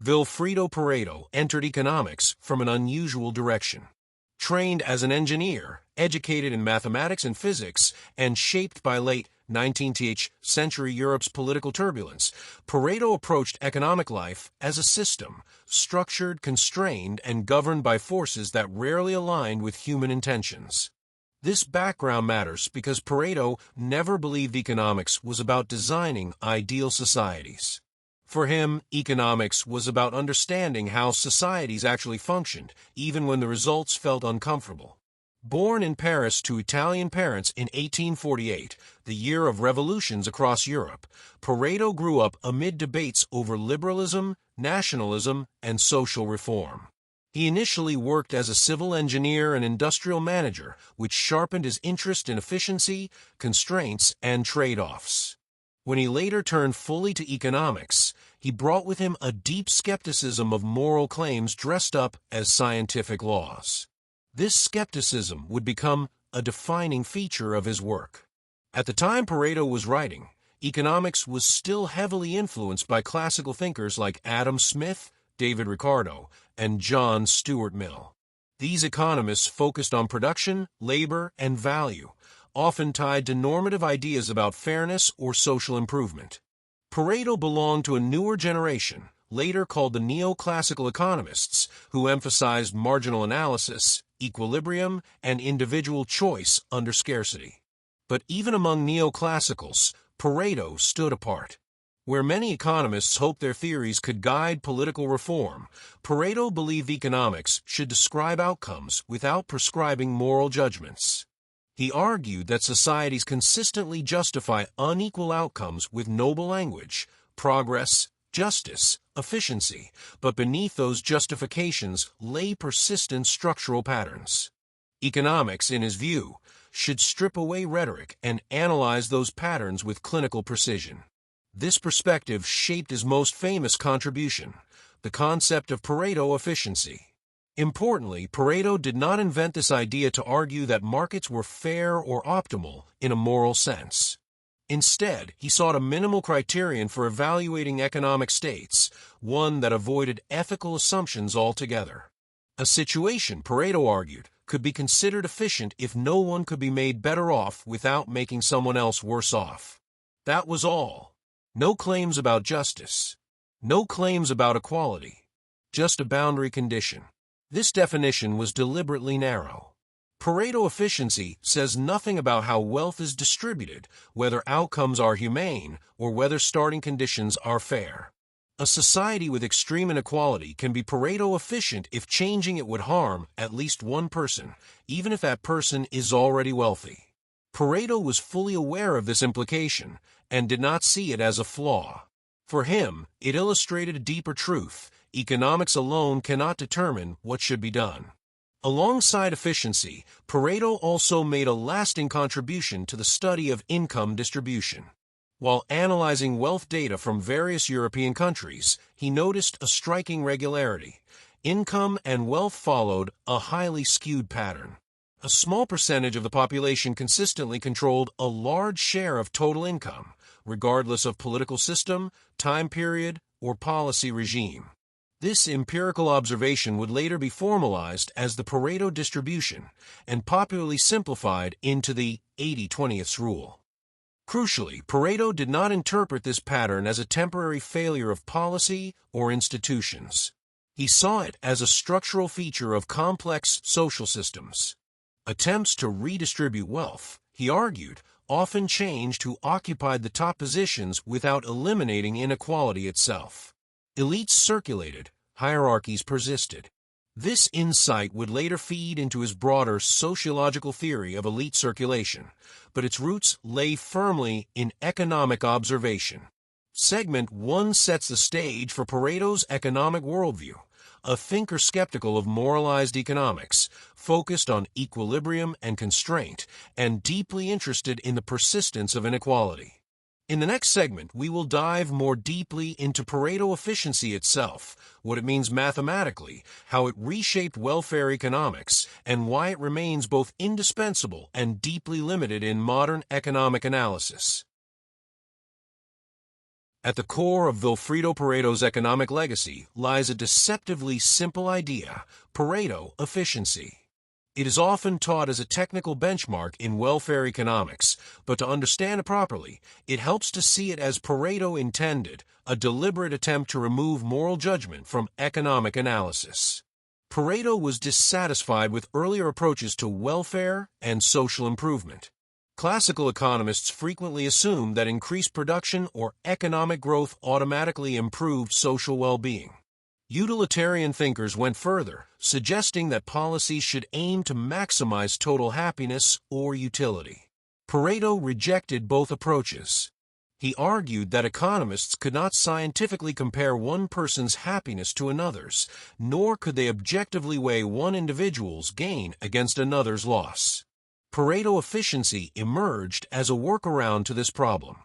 Vilfredo Pareto entered economics from an unusual direction. Trained as an engineer, educated in mathematics and physics, and shaped by late 19th century Europe's political turbulence, Pareto approached economic life as a system, structured, constrained, and governed by forces that rarely aligned with human intentions. This background matters because Pareto never believed economics was about designing ideal societies. For him, economics was about understanding how societies actually functioned, even when the results felt uncomfortable. Born in Paris to Italian parents in 1848, the year of revolutions across Europe, Pareto grew up amid debates over liberalism, nationalism, and social reform. He initially worked as a civil engineer and industrial manager, which sharpened his interest in efficiency, constraints, and trade-offs. When he later turned fully to economics, he brought with him a deep skepticism of moral claims dressed up as scientific laws. This skepticism would become a defining feature of his work. At the time Pareto was writing, economics was still heavily influenced by classical thinkers like Adam Smith, David Ricardo, and John Stuart Mill. These economists focused on production, labor, and value, often tied to normative ideas about fairness or social improvement. Pareto belonged to a newer generation, later called the neoclassical economists, who emphasized marginal analysis, equilibrium, and individual choice under scarcity. But even among neoclassicals, Pareto stood apart. Where many economists hoped their theories could guide political reform, Pareto believed economics should describe outcomes without prescribing moral judgments. He argued that societies consistently justify unequal outcomes with noble language, progress, justice, efficiency, but beneath those justifications lay persistent structural patterns. Economics, in his view, should strip away rhetoric and analyze those patterns with clinical precision. This perspective shaped his most famous contribution, the concept of Pareto efficiency. Importantly, Pareto did not invent this idea to argue that markets were fair or optimal in a moral sense. Instead, he sought a minimal criterion for evaluating economic states, one that avoided ethical assumptions altogether. A situation, Pareto argued, could be considered efficient if no one could be made better off without making someone else worse off. That was all. No claims about justice. No claims about equality. Just a boundary condition. This definition was deliberately narrow. Pareto efficiency says nothing about how wealth is distributed, whether outcomes are humane, or whether starting conditions are fair. A society with extreme inequality can be Pareto efficient if changing it would harm at least one person, even if that person is already wealthy. Pareto was fully aware of this implication and did not see it as a flaw. For him, it illustrated a deeper truth. Economics alone cannot determine what should be done. Alongside efficiency, Pareto also made a lasting contribution to the study of income distribution. While analyzing wealth data from various European countries, he noticed a striking regularity. Income and wealth followed a highly skewed pattern. A small percentage of the population consistently controlled a large share of total income, regardless of political system, time period, or policy regime. This empirical observation would later be formalized as the Pareto distribution and popularly simplified into the 80-20 rule. Crucially, Pareto did not interpret this pattern as a temporary failure of policy or institutions. He saw it as a structural feature of complex social systems. Attempts to redistribute wealth, he argued, often changed who occupied the top positions without eliminating inequality itself. Elites circulated, hierarchies persisted. This insight would later feed into his broader sociological theory of elite circulation, but its roots lay firmly in economic observation. Segment 1 sets the stage for Pareto's economic worldview, a thinker skeptical of moralized economics, focused on equilibrium and constraint, and deeply interested in the persistence of inequality. In the next segment, we will dive more deeply into Pareto efficiency itself, what it means mathematically, how it reshaped welfare economics, and why it remains both indispensable and deeply limited in modern economic analysis. At the core of Vilfredo Pareto's economic legacy lies a deceptively simple idea: Pareto efficiency. It is often taught as a technical benchmark in welfare economics, but to understand it properly, it helps to see it as Pareto intended, a deliberate attempt to remove moral judgment from economic analysis. Pareto was dissatisfied with earlier approaches to welfare and social improvement. Classical economists frequently assumed that increased production or economic growth automatically improved social well-being. Utilitarian thinkers went further, suggesting that policies should aim to maximize total happiness or utility. Pareto rejected both approaches. He argued that economists could not scientifically compare one person's happiness to another's, nor could they objectively weigh one individual's gain against another's loss. Pareto efficiency emerged as a workaround to this problem.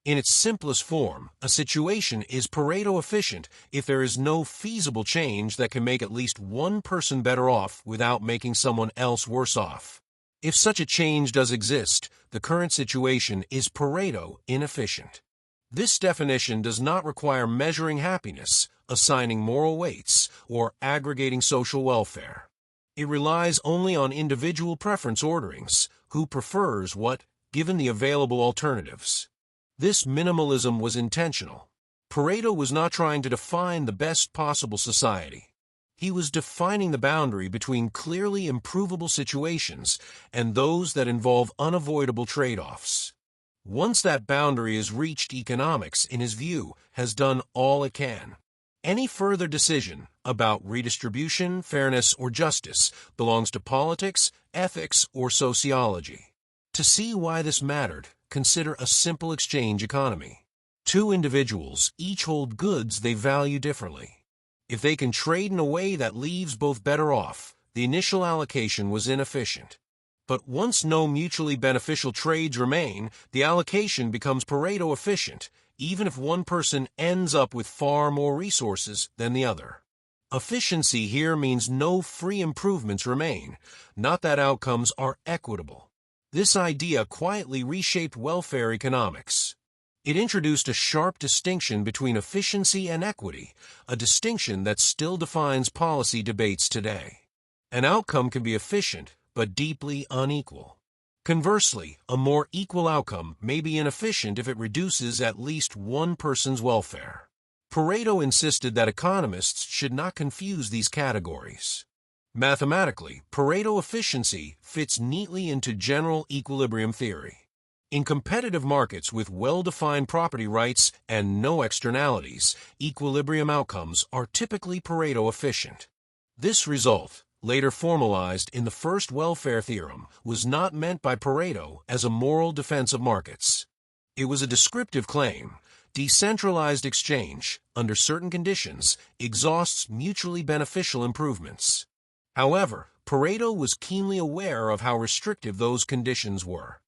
In its simplest form, a situation is Pareto efficient if there is no feasible change that can make at least one person better off without making someone else worse off. If such a change does exist, the current situation is Pareto inefficient. This definition does not require measuring happiness, assigning moral weights, or aggregating social welfare. It relies only on individual preference orderings, who prefers what, given the available alternatives. This minimalism was intentional. Pareto was not trying to define the best possible society. He was defining the boundary between clearly improvable situations and those that involve unavoidable trade-offs. Once that boundary is reached, economics, in his view, has done all it can. Any further decision about redistribution, fairness, or justice belongs to politics, ethics, or sociology. To see why this mattered, consider a simple exchange economy. Two individuals each hold goods they value differently. If they can trade in a way that leaves both better off, the initial allocation was inefficient. But once no mutually beneficial trades remain, the allocation becomes Pareto efficient, even if one person ends up with far more resources than the other. Efficiency here means no free improvements remain, not that outcomes are equitable. This idea quietly reshaped welfare economics. It introduced a sharp distinction between efficiency and equity, a distinction that still defines policy debates today. An outcome can be efficient, but deeply unequal. Conversely, a more equal outcome may be inefficient if it reduces at least one person's welfare. Pareto insisted that economists should not confuse these categories. Mathematically, Pareto efficiency fits neatly into general equilibrium theory. In competitive markets with well-defined property rights and no externalities, equilibrium outcomes are typically Pareto efficient. This result, later formalized in the first welfare theorem, was not meant by Pareto as a moral defense of markets. It was a descriptive claim. Decentralized exchange, under certain conditions, exhausts mutually beneficial improvements. However, Pareto was keenly aware of how restrictive those conditions were.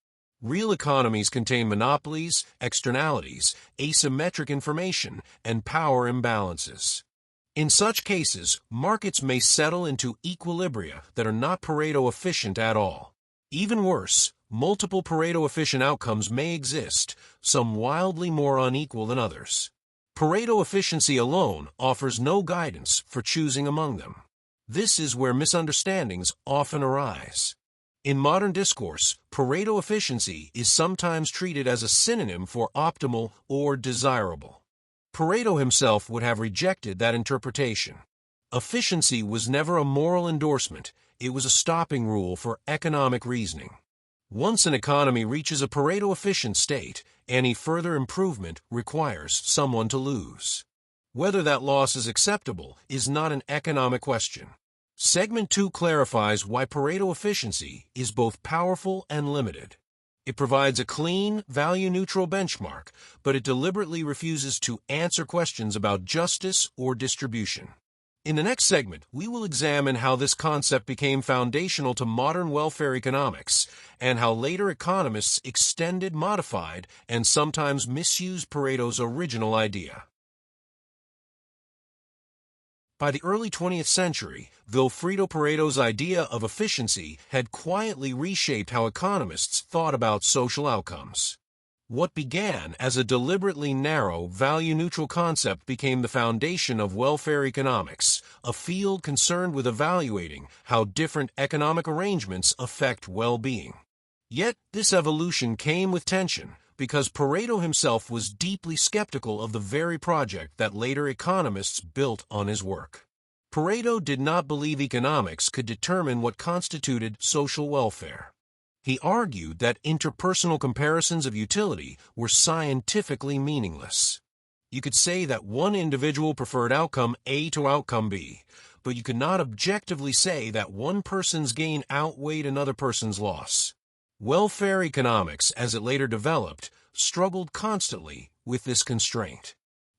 Real economies contain monopolies, externalities, asymmetric information, and power imbalances. In such cases, markets may settle into equilibria that are not Pareto efficient at all. Even worse, multiple Pareto efficient outcomes may exist, some wildly more unequal than others. Pareto efficiency alone offers no guidance for choosing among them. This is where misunderstandings often arise. In modern discourse, Pareto efficiency is sometimes treated as a synonym for optimal or desirable. Pareto himself would have rejected that interpretation. Efficiency was never a moral endorsement, it was a stopping rule for economic reasoning. Once an economy reaches a Pareto efficient state, any further improvement requires someone to lose. Whether that loss is acceptable is not an economic question. Segment 2 clarifies why Pareto efficiency is both powerful and limited. It provides a clean, value-neutral benchmark, but it deliberately refuses to answer questions about justice or distribution. In the next segment, we will examine how this concept became foundational to modern welfare economics, and how later economists extended, modified, and sometimes misused Pareto's original idea. By the early 20th century, Vilfredo Pareto's idea of efficiency had quietly reshaped how economists thought about social outcomes. What began as a deliberately narrow, value-neutral concept became the foundation of welfare economics, a field concerned with evaluating how different economic arrangements affect well-being. Yet, this evolution came with tension, because Pareto himself was deeply skeptical of the very project that later economists built on his work. Pareto did not believe economics could determine what constituted social welfare. He argued that interpersonal comparisons of utility were scientifically meaningless. You could say that one individual preferred outcome A to outcome B, but you could not objectively say that one person's gain outweighed another person's loss. Welfare economics, as it later developed, struggled constantly with this constraint.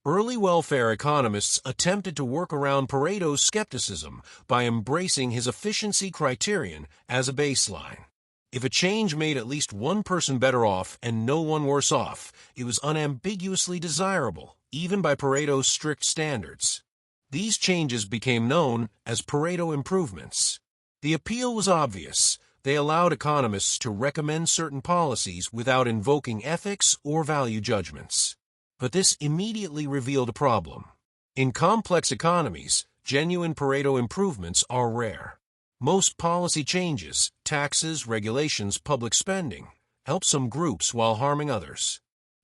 Early welfare economists attempted to work around Pareto's skepticism by embracing his efficiency criterion as a baseline. If a change made at least one person better off and no one worse off, it was unambiguously desirable, even by Pareto's strict standards. These changes became known as Pareto improvements. The appeal was obvious. They allowed economists to recommend certain policies without invoking ethics or value judgments. But this immediately revealed a problem. In complex economies, genuine Pareto improvements are rare. Most policy changes, taxes, regulations, public spending, help some groups while harming others.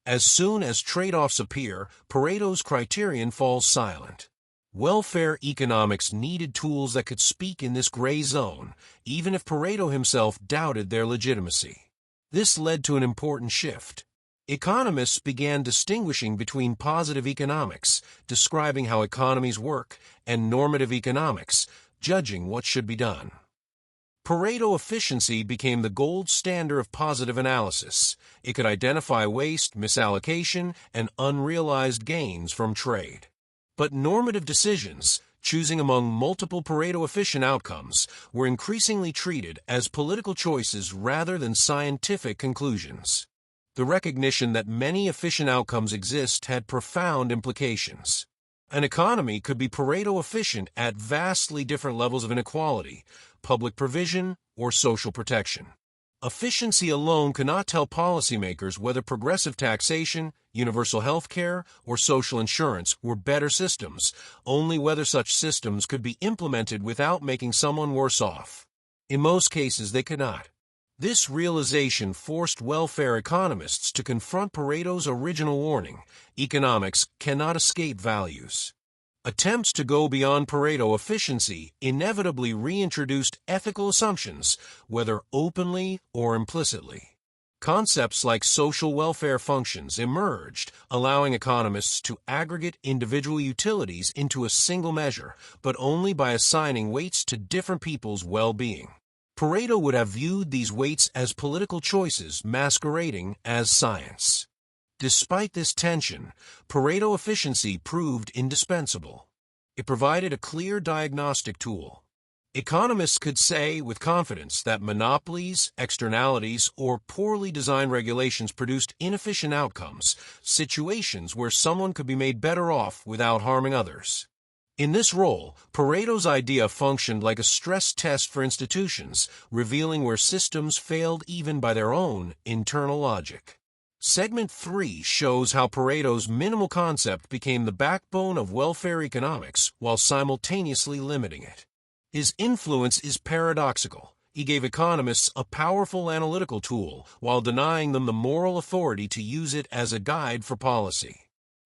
As soon as trade-offs appear, Pareto's criterion falls silent. Welfare economics needed tools that could speak in this gray zone, even if Pareto himself doubted their legitimacy. This led to an important shift. Economists began distinguishing between positive economics, describing how economies work, and normative economics, judging what should be done. Pareto efficiency became the gold standard of positive analysis. It could identify waste, misallocation, and unrealized gains from trade. But normative decisions, choosing among multiple Pareto-efficient outcomes, were increasingly treated as political choices rather than scientific conclusions. The recognition that many efficient outcomes exist had profound implications. An economy could be Pareto efficient at vastly different levels of inequality, public provision, or social protection. Efficiency alone cannot tell policymakers whether progressive taxation, universal health care, or social insurance were better systems, only whether such systems could be implemented without making someone worse off. In most cases, they could not. This realization forced welfare economists to confront Pareto's original warning: economics cannot escape values. Attempts to go beyond Pareto efficiency inevitably reintroduced ethical assumptions, whether openly or implicitly. Concepts like social welfare functions emerged, allowing economists to aggregate individual utilities into a single measure, but only by assigning weights to different people's well-being. Pareto would have viewed these weights as political choices masquerading as science. Despite this tension, Pareto efficiency proved indispensable. It provided a clear diagnostic tool. Economists could say with confidence that monopolies, externalities, or poorly designed regulations produced inefficient outcomes, situations where someone could be made better off without harming others. In this role, Pareto's idea functioned like a stress test for institutions, revealing where systems failed even by their own internal logic. Segment 3 shows how Pareto's minimal concept became the backbone of welfare economics while simultaneously limiting it. His influence is paradoxical. He gave economists a powerful analytical tool while denying them the moral authority to use it as a guide for policy.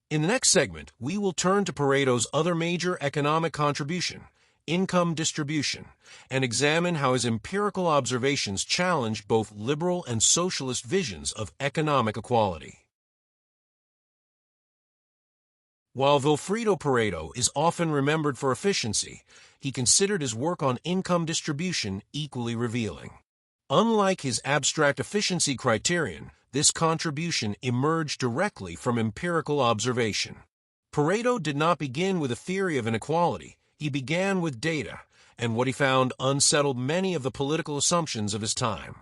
In the next segment, we will turn to Pareto's other major economic contribution, income distribution, and examine how his empirical observations challenged both liberal and socialist visions of economic equality. While Vilfredo Pareto is often remembered for efficiency, he considered his work on income distribution equally revealing. Unlike his abstract efficiency criterion, this contribution emerged directly from empirical observation. Pareto did not begin with a theory of inequality. He began with data, and what he found unsettled many of the political assumptions of his time.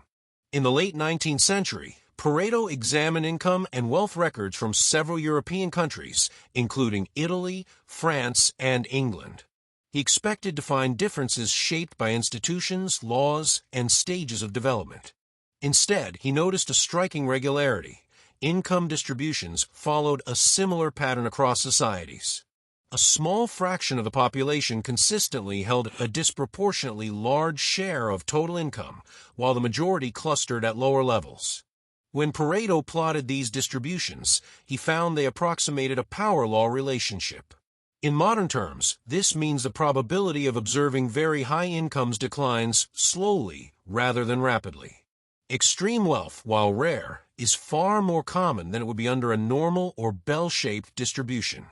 In the late 19th century, Pareto examined income and wealth records from several European countries, including Italy, France, and England. He expected to find differences shaped by institutions, laws, and stages of development. Instead, he noticed a striking regularity. income distributions followed a similar pattern across societies. A small fraction of the population consistently held a disproportionately large share of total income, while the majority clustered at lower levels. When Pareto plotted these distributions, he found they approximated a power law relationship. In modern terms, this means the probability of observing very high incomes declines slowly rather than rapidly. Extreme wealth, while rare, is far more common than it would be under a normal or bell-shaped distribution.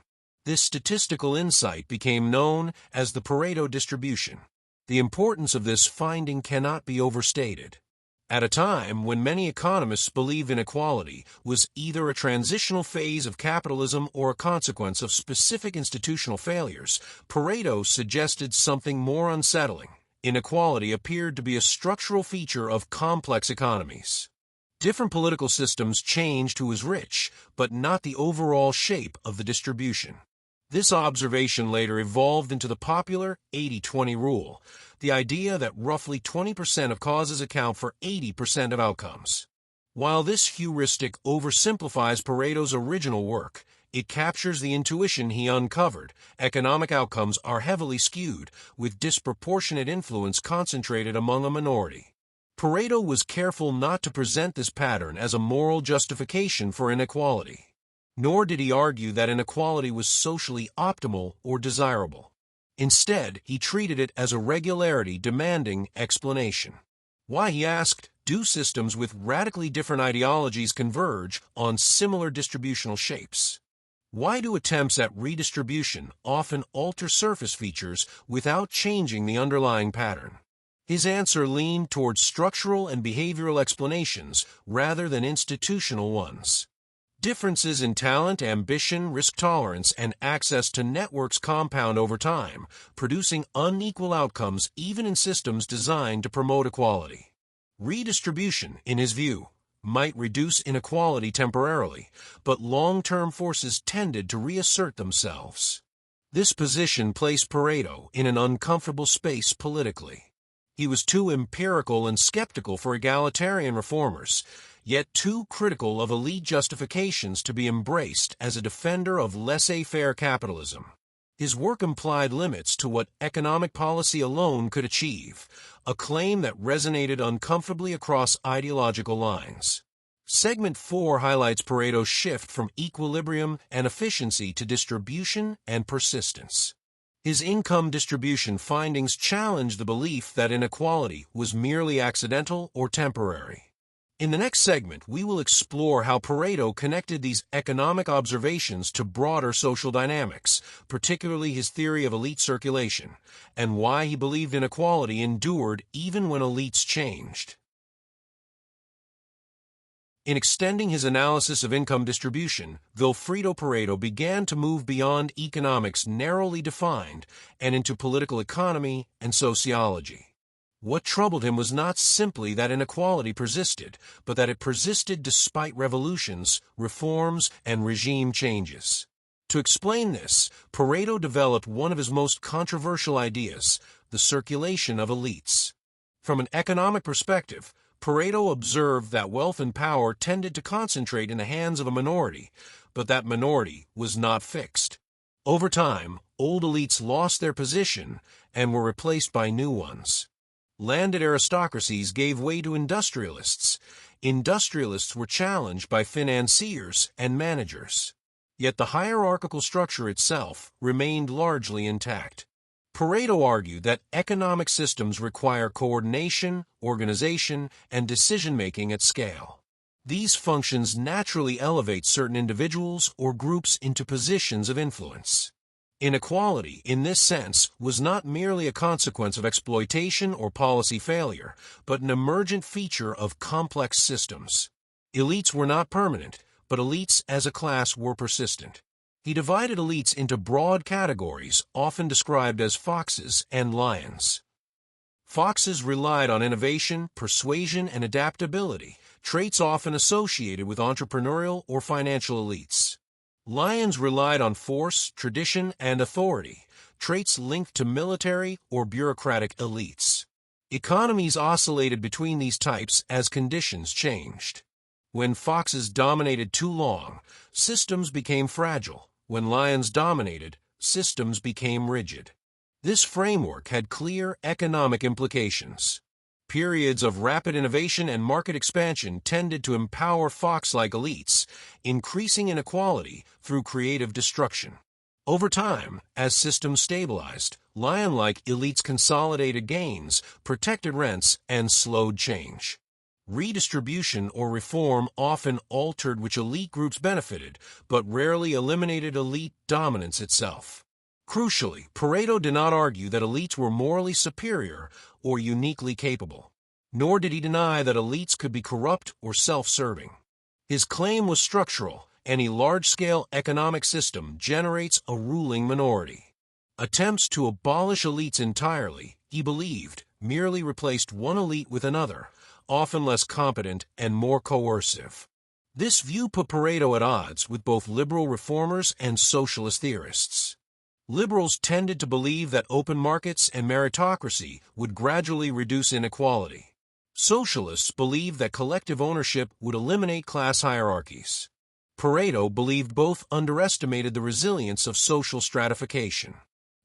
This statistical insight became known as the Pareto distribution. The importance of this finding cannot be overstated. At a time when many economists believed inequality was either a transitional phase of capitalism or a consequence of specific institutional failures, Pareto suggested something more unsettling. Inequality appeared to be a structural feature of complex economies. Different political systems changed who was rich, but not the overall shape of the distribution. This observation later evolved into the popular 80-20 rule, the idea that roughly 20% of causes account for 80% of outcomes. While this heuristic oversimplifies Pareto's original work, it captures the intuition he uncovered. Economic outcomes are heavily skewed, with disproportionate influence concentrated among a minority. Pareto was careful not to present this pattern as a moral justification for inequality. Nor did he argue that inequality was socially optimal or desirable. Instead, he treated it as a regularity demanding explanation. Why, he asked, do systems with radically different ideologies converge on similar distributional shapes? Why do attempts at redistribution often alter surface features without changing the underlying pattern? His answer leaned towards structural and behavioral explanations rather than institutional ones. Differences in talent, ambition, risk tolerance, and access to networks compound over time, producing unequal outcomes even in systems designed to promote equality. Redistribution, in his view, might reduce inequality temporarily, but long-term forces tended to reassert themselves. This position placed Pareto in an uncomfortable space politically. He was too empirical and skeptical for egalitarian reformers, yet too critical of elite justifications to be embraced as a defender of laissez-faire capitalism. His work implied limits to what economic policy alone could achieve, a claim that resonated uncomfortably across ideological lines. Segment 4 highlights Pareto's shift from equilibrium and efficiency to distribution and persistence. His income distribution findings challenge the belief that inequality was merely accidental or temporary. In the next segment, we will explore how Pareto connected these economic observations to broader social dynamics, particularly his theory of elite circulation, and why he believed inequality endured even when elites changed. In extending his analysis of income distribution, Vilfredo Pareto began to move beyond economics narrowly defined and into political economy and sociology. What troubled him was not simply that inequality persisted, but that it persisted despite revolutions, reforms, and regime changes. To explain this, Pareto developed one of his most controversial ideas, the circulation of elites. From an economic perspective, Pareto observed that wealth and power tended to concentrate in the hands of a minority, but that minority was not fixed. Over time, old elites lost their position and were replaced by new ones. Landed aristocracies gave way to industrialists. Industrialists were challenged by financiers and managers. Yet the hierarchical structure itself remained largely intact. Pareto argued that economic systems require coordination, organization, and decision-making at scale. These functions naturally elevate certain individuals or groups into positions of influence. Inequality, in this sense, was not merely a consequence of exploitation or policy failure, but an emergent feature of complex systems. Elites were not permanent, but elites as a class were persistent. He divided elites into broad categories, often described as foxes and lions. Foxes relied on innovation, persuasion, and adaptability, traits often associated with entrepreneurial or financial elites. Lions relied on force, tradition, and authority, traits linked to military or bureaucratic elites. Economies oscillated between these types as conditions changed. When foxes dominated too long, systems became fragile. When lions dominated, systems became rigid. This framework had clear economic implications. Periods of rapid innovation and market expansion tended to empower fox-like elites, increasing inequality through creative destruction. Over time, as systems stabilized, lion-like elites consolidated gains, protected rents, and slowed change. Redistribution or reform often altered which elite groups benefited, but rarely eliminated elite dominance itself. Crucially, Pareto did not argue that elites were morally superior or uniquely capable, nor did he deny that elites could be corrupt or self-serving. His claim was structural. Any large-scale economic system generates a ruling minority. Attempts to abolish elites entirely, he believed, merely replaced one elite with another, often less competent and more coercive. This view put Pareto at odds with both liberal reformers and socialist theorists. Liberals tended to believe that open markets and meritocracy would gradually reduce inequality. Socialists believed that collective ownership would eliminate class hierarchies. Pareto believed both underestimated the resilience of social stratification.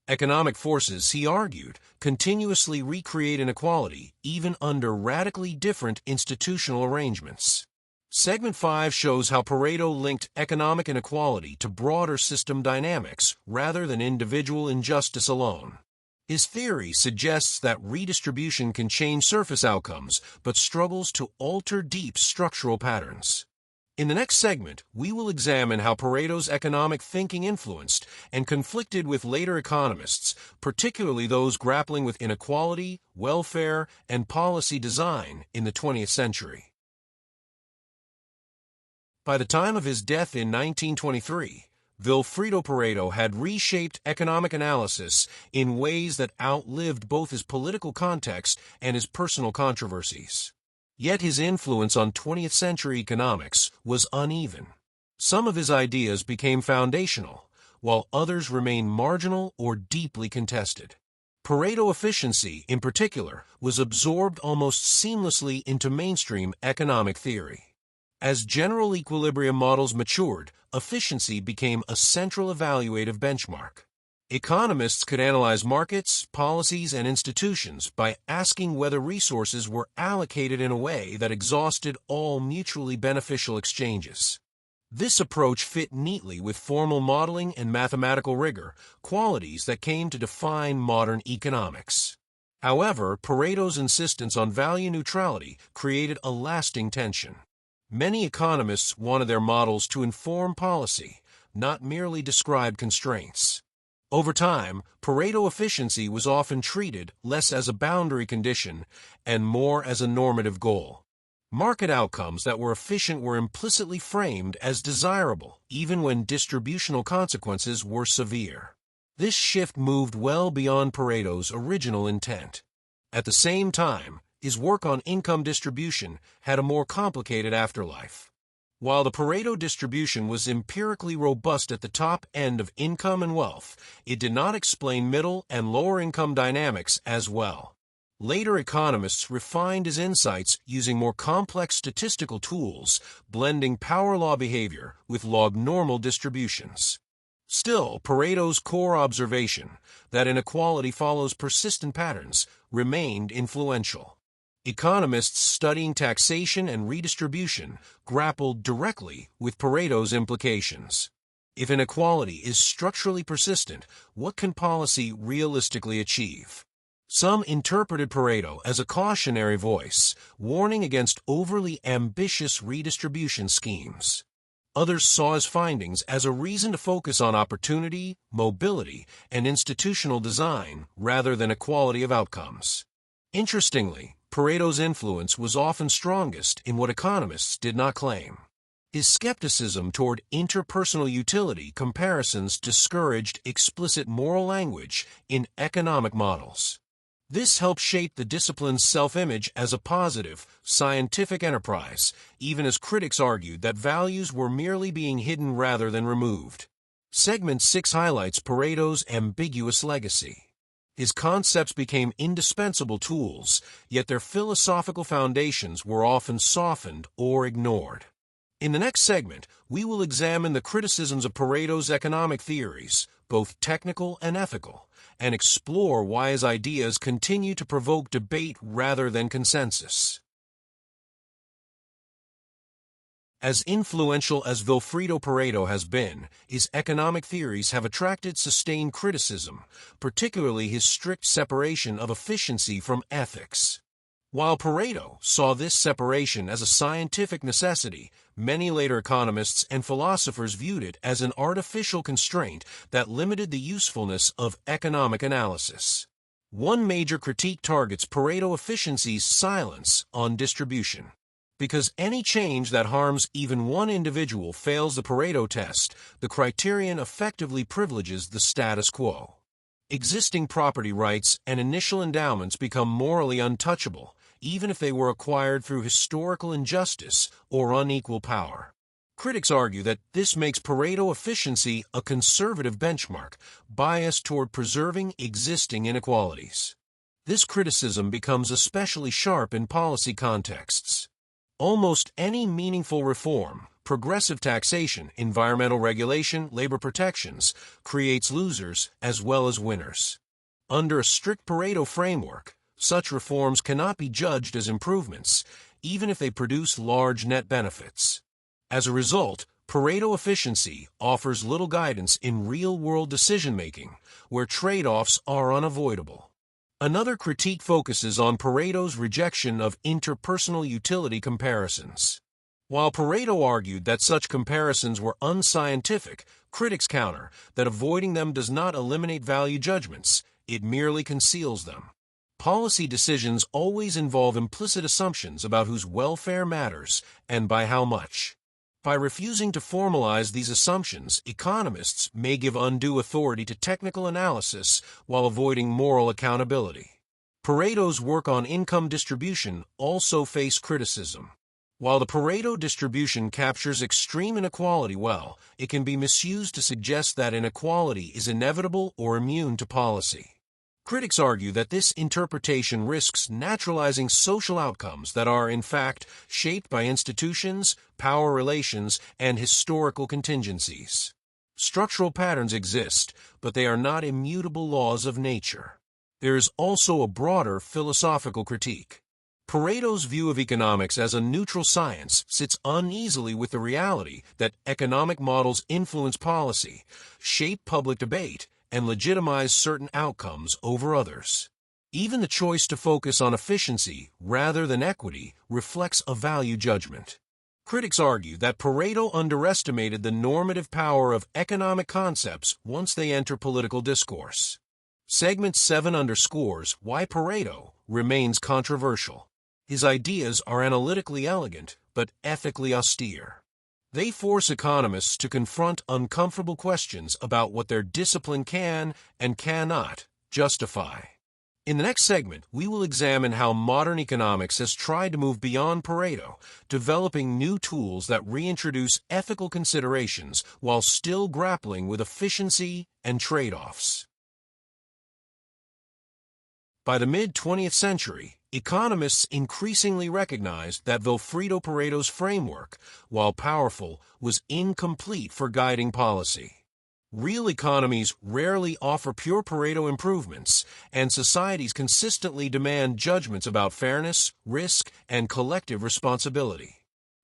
Economic forces, he argued, continuously recreate inequality even under radically different institutional arrangements. Segment 5 shows how Pareto linked economic inequality to broader system dynamics rather than individual injustice alone. His theory suggests that redistribution can change surface outcomes but struggles to alter deep structural patterns. In the next segment, we will examine how Pareto's economic thinking influenced and conflicted with later economists, particularly those grappling with inequality, welfare, and policy design in the 20th century. By the time of his death in 1923, Vilfredo Pareto had reshaped economic analysis in ways that outlived both his political context and his personal controversies. Yet his influence on 20th century economics was uneven. Some of his ideas became foundational, while others remained marginal or deeply contested. Pareto efficiency, in particular, was absorbed almost seamlessly into mainstream economic theory. As general equilibrium models matured, efficiency became a central evaluative benchmark. Economists could analyze markets, policies, and institutions by asking whether resources were allocated in a way that exhausted all mutually beneficial exchanges. This approach fit neatly with formal modeling and mathematical rigor, qualities that came to define modern economics. However, Pareto's insistence on value neutrality created a lasting tension. Many economists wanted their models to inform policy, not merely describe constraints. Over time, Pareto efficiency was often treated less as a boundary condition and more as a normative goal. Market outcomes that were efficient were implicitly framed as desirable, even when distributional consequences were severe. This shift moved well beyond Pareto's original intent. At the same time, his work on income distribution had a more complicated afterlife. While the Pareto distribution was empirically robust at the top end of income and wealth, it did not explain middle and lower income dynamics as well. Later economists refined his insights using more complex statistical tools, blending power law behavior with log-normal distributions. Still, Pareto's core observation, that inequality follows persistent patterns, remained influential. Economists studying taxation and redistribution grappled directly with Pareto's implications. If inequality is structurally persistent, what can policy realistically achieve? Some interpreted Pareto as a cautionary voice, warning against overly ambitious redistribution schemes. Others saw his findings as a reason to focus on opportunity, mobility, and institutional design rather than equality of outcomes. Interestingly, Pareto's influence was often strongest in what economists did not claim. His skepticism toward interpersonal utility comparisons discouraged explicit moral language in economic models. This helped shape the discipline's self-image as a positive, scientific enterprise, even as critics argued that values were merely being hidden rather than removed. Segment 6 highlights Pareto's ambiguous legacy. His concepts became indispensable tools, yet their philosophical foundations were often softened or ignored. In the next segment, we will examine the criticisms of Pareto's economic theories, both technical and ethical, and explore why his ideas continue to provoke debate rather than consensus. As influential as Vilfredo Pareto has been, his economic theories have attracted sustained criticism, particularly his strict separation of efficiency from ethics. While Pareto saw this separation as a scientific necessity, many later economists and philosophers viewed it as an artificial constraint that limited the usefulness of economic analysis. One major critique targets Pareto efficiency's silence on distribution. Because any change that harms even one individual fails the Pareto test, the criterion effectively privileges the status quo. Existing property rights and initial endowments become morally untouchable, even if they were acquired through historical injustice or unequal power. Critics argue that this makes Pareto efficiency a conservative benchmark, biased toward preserving existing inequalities. This criticism becomes especially sharp in policy contexts. Almost any meaningful reform, progressive taxation, environmental regulation, labor protections, creates losers as well as winners. Under a strict Pareto framework, such reforms cannot be judged as improvements, even if they produce large net benefits. As a result, Pareto efficiency offers little guidance in real-world decision-making, where trade-offs are unavoidable. Another critique focuses on Pareto's rejection of interpersonal utility comparisons. While Pareto argued that such comparisons were unscientific, critics counter that avoiding them does not eliminate value judgments, it merely conceals them. Policy decisions always involve implicit assumptions about whose welfare matters and by how much. By refusing to formalize these assumptions, economists may give undue authority to technical analysis while avoiding moral accountability. Pareto's work on income distribution also faced criticism. While the Pareto distribution captures extreme inequality well, it can be misused to suggest that inequality is inevitable or immune to policy. Critics argue that this interpretation risks naturalizing social outcomes that are, in fact, shaped by institutions, power relations, and historical contingencies. Structural patterns exist, but they are not immutable laws of nature. There is also a broader philosophical critique. Pareto's view of economics as a neutral science sits uneasily with the reality that economic models influence policy, shape public debate, and legitimize certain outcomes over others. Even the choice to focus on efficiency rather than equity reflects a value judgment. Critics argue that Pareto underestimated the normative power of economic concepts once they enter political discourse. Segment 7 underscores why Pareto remains controversial. His ideas are analytically elegant, but ethically austere. They force economists to confront uncomfortable questions about what their discipline can and cannot justify. In the next segment, we will examine how modern economics has tried to move beyond Pareto, developing new tools that reintroduce ethical considerations while still grappling with efficiency and trade-offs. By the mid-20th century, economists increasingly recognized that Vilfredo Pareto's framework, while powerful, was incomplete for guiding policy. Real economies rarely offer pure Pareto improvements, and societies consistently demand judgments about fairness, risk, and collective responsibility.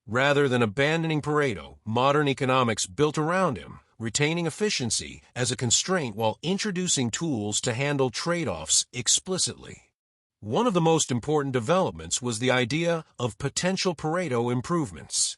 Rather than abandoning Pareto, modern economics built around him, retaining efficiency as a constraint while introducing tools to handle trade-offs explicitly. One of the most important developments was the idea of potential Pareto improvements.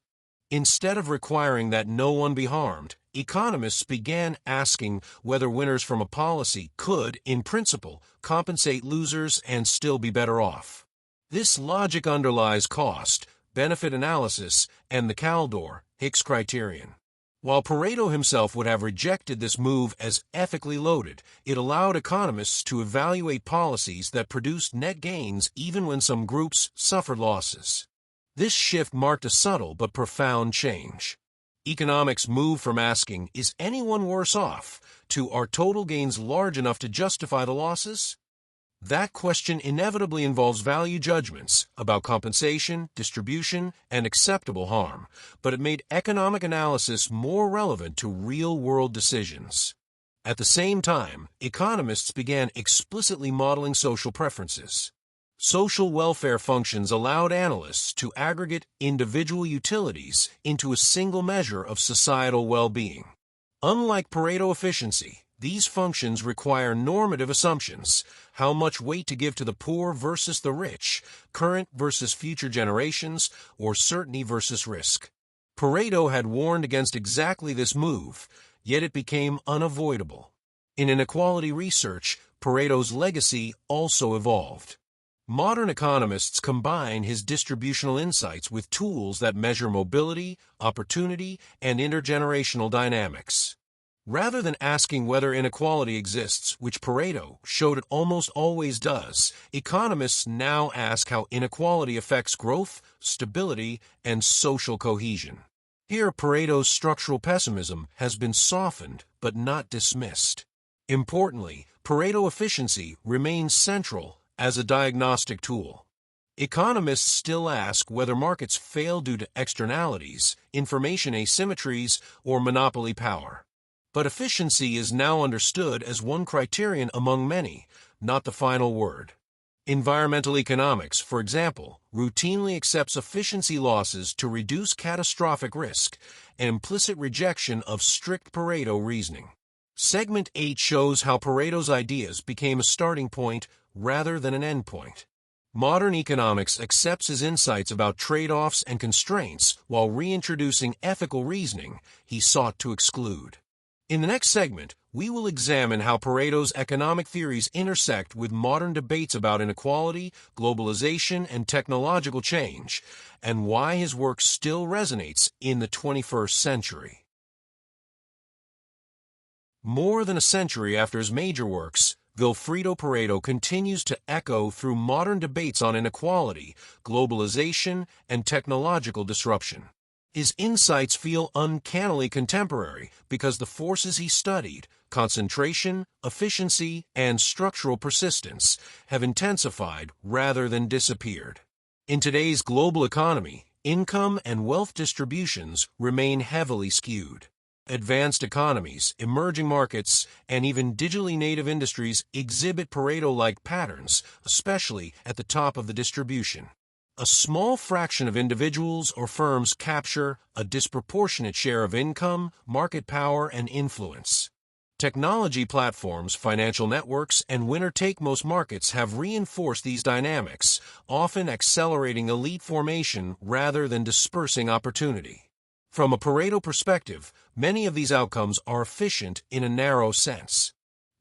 Instead of requiring that no one be harmed, economists began asking whether winners from a policy could, in principle, compensate losers and still be better off. This logic underlies cost, benefit analysis, and the Kaldor-Hicks criterion. While Pareto himself would have rejected this move as ethically loaded, it allowed economists to evaluate policies that produced net gains even when some groups suffered losses. This shift marked a subtle but profound change. Economics moved from asking, "Is anyone worse off?" to "Are total gains large enough to justify the losses?" That question inevitably involves value judgments about compensation, distribution, and acceptable harm, but it made economic analysis more relevant to real-world decisions. At the same time, economists began explicitly modeling social preferences. Social welfare functions allowed analysts to aggregate individual utilities into a single measure of societal well-being. Unlike Pareto efficiency, these functions require normative assumptions: how much weight to give to the poor versus the rich, current versus future generations, or certainty versus risk. Pareto had warned against exactly this move, yet it became unavoidable. In inequality research, Pareto's legacy also evolved. Modern economists combine his distributional insights with tools that measure mobility, opportunity, and intergenerational dynamics. Rather than asking whether inequality exists, which Pareto showed it almost always does, economists now ask how inequality affects growth, stability, and social cohesion. Here, Pareto's structural pessimism has been softened but not dismissed. Importantly, Pareto efficiency remains central as a diagnostic tool. Economists still ask whether markets fail due to externalities, information asymmetries, or monopoly power. But efficiency is now understood as one criterion among many, not the final word. Environmental economics, for example, routinely accepts efficiency losses to reduce catastrophic risk, an implicit rejection of strict Pareto reasoning. Segment 8 shows how Pareto's ideas became a starting point rather than an endpoint. Modern economics accepts his insights about trade-offs and constraints while reintroducing ethical reasoning he sought to exclude. In the next segment, we will examine how Pareto's economic theories intersect with modern debates about inequality, globalization, and technological change, and why his work still resonates in the 21st century. More than a century after his major works, Vilfredo Pareto continues to echo through modern debates on inequality, globalization, and technological disruption. His insights feel uncannily contemporary because the forces he studied, concentration, efficiency, and structural persistence, have intensified rather than disappeared. In today's global economy, income and wealth distributions remain heavily skewed. Advanced economies, emerging markets, and even digitally native industries exhibit Pareto-like patterns, especially at the top of the distribution. A small fraction of individuals or firms capture a disproportionate share of income, market power, and influence. Technology platforms, financial networks, and winner-take-most markets have reinforced these dynamics, often accelerating elite formation rather than dispersing opportunity. From a Pareto perspective, many of these outcomes are efficient in a narrow sense.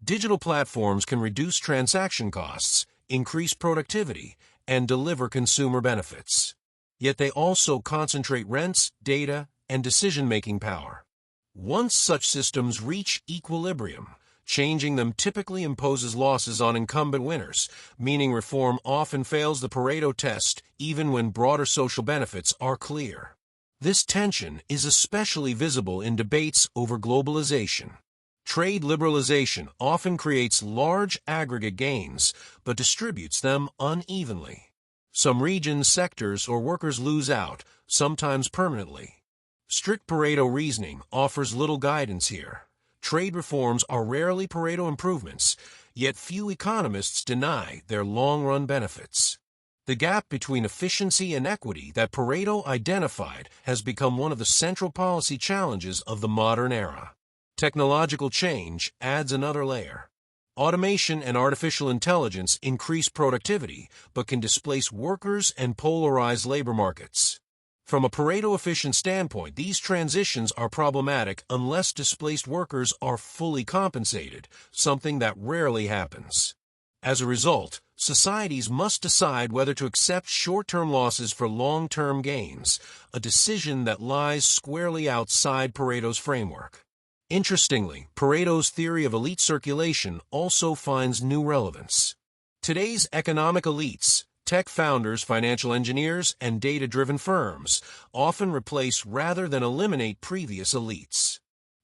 Digital platforms can reduce transaction costs, increase productivity, and deliver consumer benefits. Yet they also concentrate rents, data, and decision-making power. Once such systems reach equilibrium, changing them typically imposes losses on incumbent winners, meaning reform often fails the Pareto test even when broader social benefits are clear. This tension is especially visible in debates over globalization. Trade liberalization often creates large aggregate gains, but distributes them unevenly. Some regions, sectors, or workers lose out, sometimes permanently. Strict Pareto reasoning offers little guidance here. Trade reforms are rarely Pareto improvements, yet few economists deny their long-run benefits. The gap between efficiency and equity that Pareto identified has become one of the central policy challenges of the modern era. Technological change adds another layer. Automation and artificial intelligence increase productivity, but can displace workers and polarize labor markets. From a Pareto-efficient standpoint, these transitions are problematic unless displaced workers are fully compensated, something that rarely happens. As a result, societies must decide whether to accept short-term losses for long-term gains, a decision that lies squarely outside Pareto's framework. Interestingly, Pareto's theory of elite circulation also finds new relevance. Today's economic elites, tech founders, financial engineers, and data-driven firms, often replace rather than eliminate previous elites.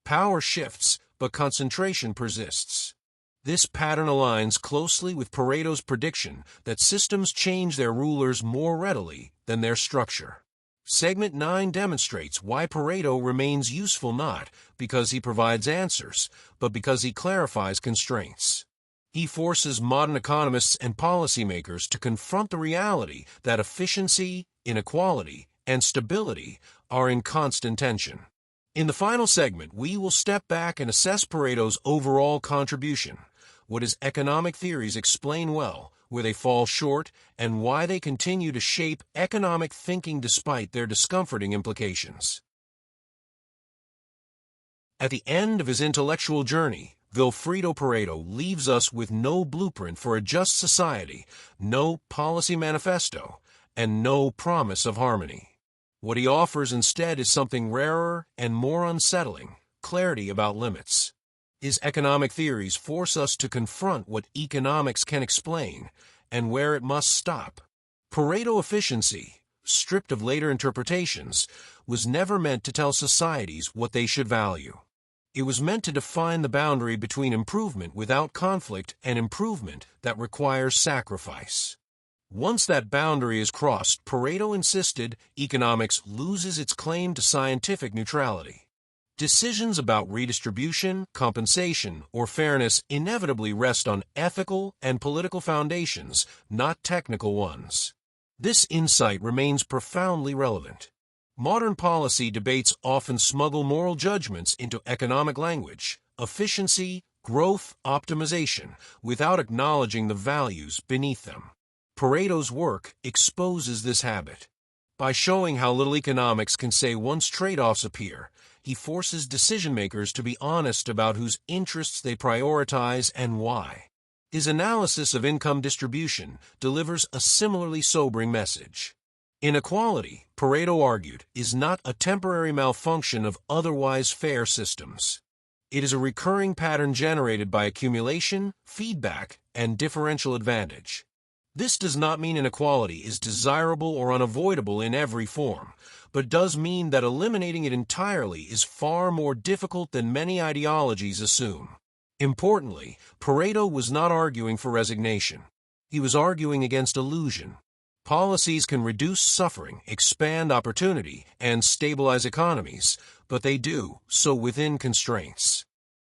Power shifts, but concentration persists. This pattern aligns closely with Pareto's prediction that systems change their rulers more readily than their structure. Segment 9 demonstrates why Pareto remains useful not because he provides answers, but because he clarifies constraints. He forces modern economists and policymakers to confront the reality that efficiency, inequality, and stability are in constant tension. In the final segment, we will step back and assess Pareto's overall contribution, what his economic theories explain well, where they fall short, and why they continue to shape economic thinking despite their discomforting implications. At the end of his intellectual journey, Vilfredo Pareto leaves us with no blueprint for a just society, no policy manifesto, and no promise of harmony. What he offers instead is something rarer and more unsettling: clarity about limits. His economic theories force us to confront what economics can explain and where it must stop. Pareto efficiency, stripped of later interpretations, was never meant to tell societies what they should value. It was meant to define the boundary between improvement without conflict and improvement that requires sacrifice. Once that boundary is crossed, Pareto insisted, economics loses its claim to scientific neutrality. Decisions about redistribution, compensation, or fairness inevitably rest on ethical and political foundations, not technical ones. This insight remains profoundly relevant. Modern policy debates often smuggle moral judgments into economic language: efficiency, growth, optimization, without acknowledging the values beneath them. Pareto's work exposes this habit. By showing how little economics can say once trade-offs appear, he forces decision-makers to be honest about whose interests they prioritize and why. His analysis of income distribution delivers a similarly sobering message. Inequality, Pareto argued, is not a temporary malfunction of otherwise fair systems. It is a recurring pattern generated by accumulation, feedback, and differential advantage. This does not mean inequality is desirable or unavoidable in every form, but does mean that eliminating it entirely is far more difficult than many ideologies assume. Importantly, Pareto was not arguing for resignation. He was arguing against illusion. Policies can reduce suffering, expand opportunity, and stabilize economies, but they do so within constraints.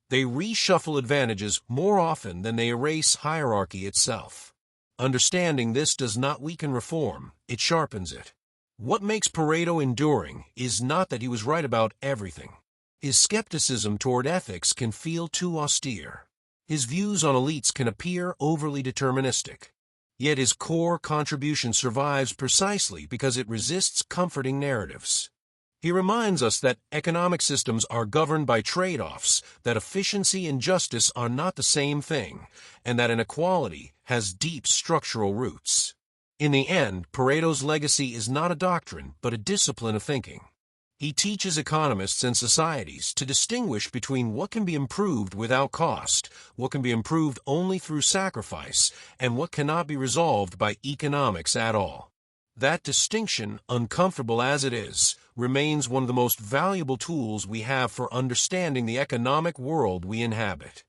They reshuffle advantages more often than they erase hierarchy itself. Understanding this does not weaken reform, it sharpens it. What makes Pareto enduring is not that he was right about everything. His skepticism toward ethics can feel too austere. His views on elites can appear overly deterministic. Yet his core contribution survives precisely because it resists comforting narratives. He reminds us that economic systems are governed by trade-offs, that efficiency and justice are not the same thing, and that inequality has deep structural roots. In the end, Pareto's legacy is not a doctrine, but a discipline of thinking. He teaches economists and societies to distinguish between what can be improved without cost, what can be improved only through sacrifice, and what cannot be resolved by economics at all. That distinction, uncomfortable as it is, remains one of the most valuable tools we have for understanding the economic world we inhabit.